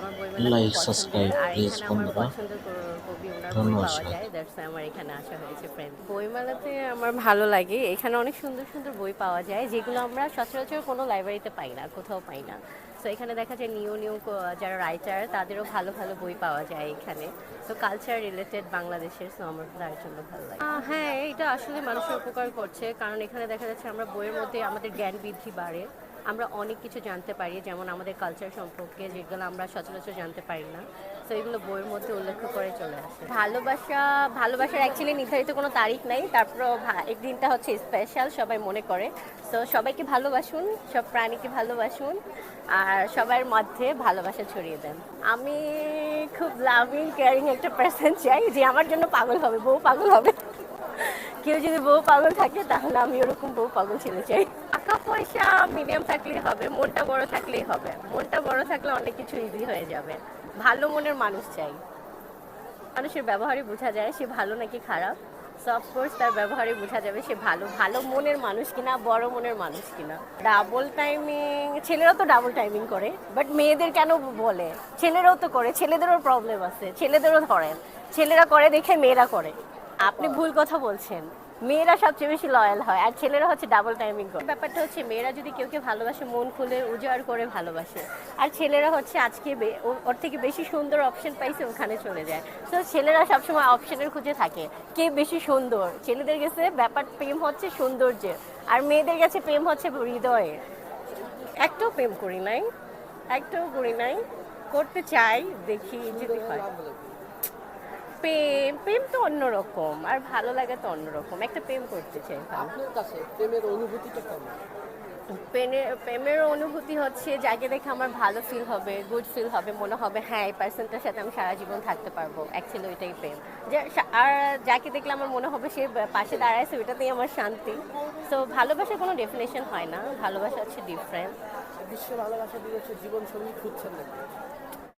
আমার বইমেলা খুব লাইক পছন্দের। সাবস্ক্রাইব আর প্লিজ এখানে আমার বন্ধুরা। পছন্দের কবি ওনার বই ধন্যবাদ পাওয়া সবাই। যায়, দ্যাটস আমার এখানে আসা হয়েছে ফ্রেন্ড। বইমেলাতে আমার ভালো লাগে, এখানে অনেক সুন্দর সুন্দর বই পাওয়া যায় যেগুলো আমরা সচরাচর কোনো লাইব্রেরিতে পাই না, কোথাও পাই না। তো এখানে দেখা যায় নিউ নিউ যারা রাইটার তাদেরও ভালো ভালো বই পাওয়া যায় এখানে। তো কালচার রিলেটেড বাংলাদেশের, তো আমার তার জন্য ভালো লাগে। হ্যাঁ, এটা আসলে মানুষের উপকার করছে, কারণ এখানে দেখা যাচ্ছে আমরা বইয়ের মধ্যে আমাদের জ্ঞান বৃদ্ধি বাড়ে, আমরা অনেক কিছু জানতে পারি, যেমন আমাদের কালচার সম্পর্কে যেগুলো আমরা সচরাচর জানতে পারি না। তো এগুলো বইয়ের মধ্যে উল্লেখ করে চলে আসে। ভালোবাসার অ্যাকচুয়ালি নির্ধারিত কোনো তারিখ নাই, তারপর এই দিনটা হচ্ছে স্পেশাল, সবাই মনে করে। তো সবাইকে ভালোবাসুন, সব প্রাণীকে ভালোবাসুন, আর সবার মধ্যে ভালোবাসা ছড়িয়ে দেন। আমি খুব লাভিং কেয়ারিং একটা পার্সন চাই, যে আমার জন্য পাগল হবে, বউ পাগল হবে। কেউ যদি বউ পাগল থাকে তাহলে আমি ওরকম বউ পাগল ছেলে চাই। টাকা পয়সা মিডিয়াম থাকলেই হবে, মনটা বড় থাকলেই হবে। মনটা বড় থাকলে অনেক কিছু ইজি হয়ে যাবে। ভালো মনের মানুষ চাই। মানুষের ব্যবহারে বোঝা যায় সে ভালো নাকি খারাপ। সো অফকোর্স তার ব্যবহারে বোঝা যাবে সে ভালো ভালো মনের মানুষ কিনা, বড় মনের মানুষ কিনা। ডাবল টাইমিং, ছেলেরা তো ডাবল টাইমিং করে, বাট মেয়েদের কেন বলে? ছেলেরাও তো করে, ছেলেদেরও প্রবলেম আছে, ছেলেদেরও করে। ছেলেরা করে দেখে মেয়েরা করে। আপনি ভুল কথা বলছেন। মেয়েরা সবচেয়ে বেশি লয়াল হয়, আর ছেলেরা হচ্ছে ডাবল টাইমিং করে। ব্যাপারটা হচ্ছে মেয়েরা যদি কেউকে ভালোবাসে মন খুলে উজাড় করে ভালোবাসে, আর ছেলেরা হচ্ছে আজকে ওর থেকে বেশি সুন্দর অপশন পাইছে ওখানে চলে যায়। তো ছেলেরা সবসময় অপশনের খুঁজে থাকে, কে বেশি সুন্দর। ছেলেদের কাছে ব্যাপার প্রেম হচ্ছে সৌন্দর্যে, আর মেয়েদের কাছে প্রেম হচ্ছে হৃদয়ে। একটাও প্রেম করি নাই, একটাও করি নাই, করতে চাই, দেখি যদি হয়। প্রেম প্রেম তো অন্যরকম, আর ভালো লাগা তো অন্যরকম। একটা প্রেম করতে চাই। আপনার কাছে প্রেমের অনুভূতিটা কেমন? প্রেমের অনুভূতি হচ্ছে যাকে দেখে আমার ভালো ফিল হবে, গুড ফিল হবে, মনে হবে হ্যাঁ এই পার্সনটার সাথে আমি সারা জীবন থাকতে পারবো। অ্যাকচুয়ালি ওইটাই প্রেম। যে আর যাকে দেখলে আমার মনে হবে সে পাশে দাঁড়ায়, ওইটাতেই আমার শান্তি। তো ভালোবাসার কোনো ডেফিনেশন হয় না, ভালোবাসা হচ্ছে ডিফারেন্ট। বিশ্ব ভালোবাসা দিবসে জীবন সঙ্গী খুঁজছেন নাকি?